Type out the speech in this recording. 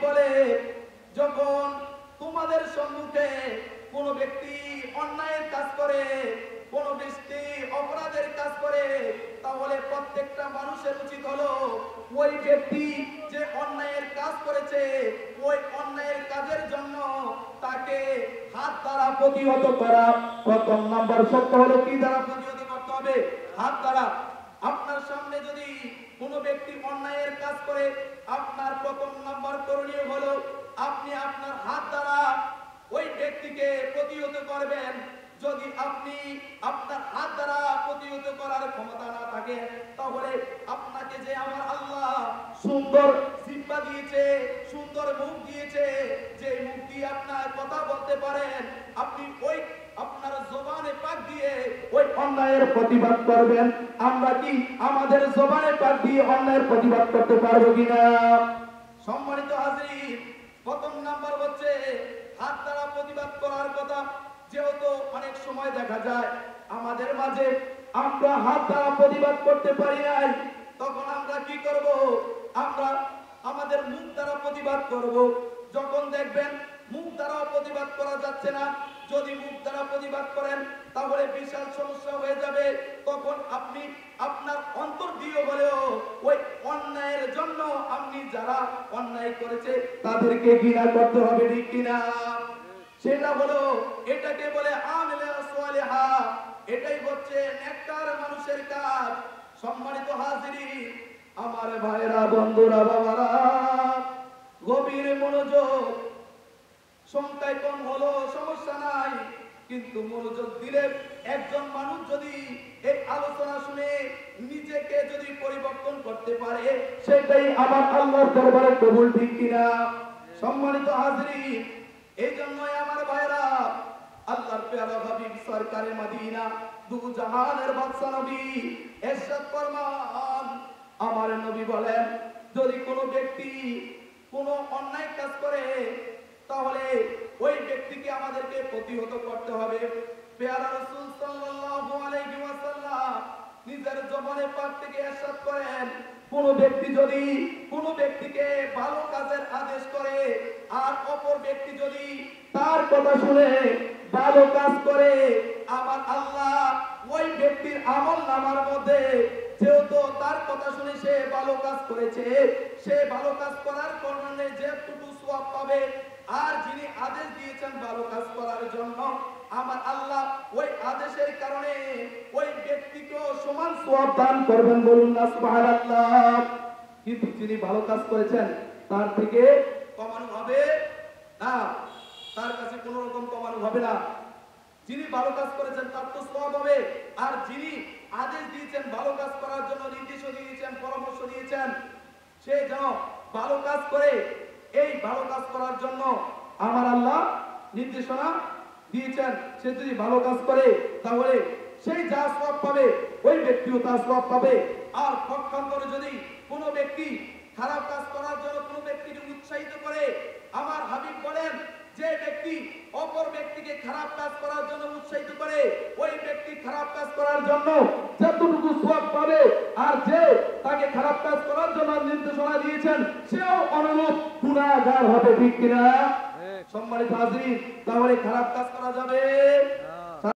বলে, যখন তোমাদের সম্মুখে কোন ব্যক্তি অন্যায়ের কাজ করে, কোন ব্যক্তি অপরাধের কাজ করে, তাহলে প্রত্যেকটা মানুষের উচিত হলো ওই ব্যক্তি যে অন্যায়ের কাজ করেছে ওই অন্যায়ের কাজের জন্য তাকে হাত দ্বারা প্রতিহত করা। প্রথম নাম্বার সত্য হলো কি দ্বারা প্রতিহত করতে হবে? হাত দ্বারা। আপনার সামনে যদি কোনো ব্যক্তি অন্যায়ের কাজ করে, আপনার প্রথম নাম্বার করণীয় হলো আপনি আপনার হাত দ্বারা ওই ব্যক্তিকে প্রতিহত করবেন। যদি আপনি আপনার হাত দ্বারা প্রতিহত করার ক্ষমতা না থাকে, তাহলে আপনাকে যে আমার আল্লাহ সুন্দর জিহ্বা দিয়েছে, সুন্দর মুখ দিয়েছে, যে মুখ দিয়ে আপনার কথা বলতে পারেন, আপনি ওই আপনার জবানে পাক দিয়ে ওই অন্যায়ের প্রতিবাদ করবেন। আমরা কি আমাদের জবানে পাক দিয়ে অন্যায়ের প্রতিবাদ করতে পারবো কিনা? সম্মানিত হাজির, প্রথম নাম্বার হচ্ছে হাত দ্বারা প্রতিবাদ করার কথা। যেহেতু অনেক সময় দেখা যায় আমাদের মাঝে আমরা হাত দ্বারা প্রতিবাদ করতে পারি নাই, তখন আমরা কি করব? আমরা আমাদের মুখ দ্বারা প্রতিবাদ করব। যখন দেখবেন মুখ দ্বারা প্রতিবাদ করা যাচ্ছে না, যদি মুখ দ্বারা প্রতিবাদ করেন তাহলে বিশাল সমস্যা হয়ে যাবে। তখন আপনি আপনার অন্তর দিয়ে হলেও ওই অন্যায়ের জন্য আপনি যারা অন্যায় করেছে তাদেরকে ঘৃণা করতে হবে, ঠিক কিনা? সেটা হলো, এটাকে বলে আমিলে সালিহা, এটাই হচ্ছে নেককার মানুষের কাজ। সম্মানিত হাজিরিন, আমার ভাইরা, বন্ধুরা, বাবারা, গভীর মনোযোগ। সংখ্যায় কম হলো সমস্যা নাই, কিন্তু মনোযোগ দিলে একজন মানুষ যদি এই আলোচনা শুনে নিজেকে যদি পরিবর্তন করতে পারে, সেটাই আমার আল্লাহর দরবারে কবুল, ঠিক কিনা? সম্মানিত হাজিরিন, এই জন্যই আমার ভাইরা, আল্লাহর প্যারা হাবিব সরকারে মদিনা দু জাহানের বাদশা নবী ইরশাদ ফরমান, আমার নবী বলেন, যদি কোনো ব্যক্তি কোনো অন্যায় কাজ করে তাহলে ওই ব্যক্তিকে আমাদেরকে প্রতিহত করতে হবে। প্যারা রাসূল সাল্লাল্লাহু আলাইহি ওয়াসাল্লাম নিজের জবানে পাক থেকে ইরশাদ করেন, কোন ব্যক্তি যদি কোন ব্যক্তিকে ভালো কাজের আদেশ করে আর অপর ব্যক্তি যদি তার কথা শুনে ভালো কাজ করে, আমার আল্লাহ ওই ব্যক্তির আমলনামার মধ্যে যেহেতু তার কথা শুনে সে ভালো কাজ করেছে, সে ভালো কাজ করার কারণে যেটুকু সওয়াব পাবে, আর যিনি আদেশ দিয়েছেন ভালো কাজ করার জন্য, আমার আল্লাহ ওই আদেশের কারণে ওই ব্যক্তিকেও সমান সওয়াব দান করবেন। বলুন না সুবহানাল্লাহ। কিন্তু যিনি ভালো কাজ করেছেন তার থেকে কমানো হবে না, তার কাছে কোনো রকম কমানো হবে না। যিনি ভালো কাজ করেছেন তার তো সওয়াব হবে, আর যিনি আদেশ দিয়েছেন ভালো কাজ করার জন্য, নির্দেশ দিয়েছেন, পরামর্শ দিয়েছেন, সে যেন ভালো কাজ করে, এই ভালো কাজ করার জন্য আমার আল্লাহ নির্দেশনা দিয়েছেন, সে যদি ভালো কাজ করে তাহলে সেই যা সওয়াব পাবে ওই ব্যক্তিও তার সওয়াব পাবে। আর পক্ষান্তরে যদি কোনো ব্যক্তি খারাপ কাজ করার জন্য কোনো ব্যক্তিকে উৎসাহিত করে, আমার হাবিব বলেন, যে ব্যক্তি অপর ব্যক্তিকে খারাপ কাজ করার জন্য উৎসাহিত করে, ওই ব্যক্তি খারাপ কাজ করার জন্য যতটুকু সওয়াব পাবে, আর যে তাকে খারাপ কাজ করার জন্য নির্দেশনা দিয়েছেন সেও অনুরূপ গুনাহগার হবে, ঠিক কিনা? সম্মানিত হাজির, তাহলে খারাপ কাজ করা যাবে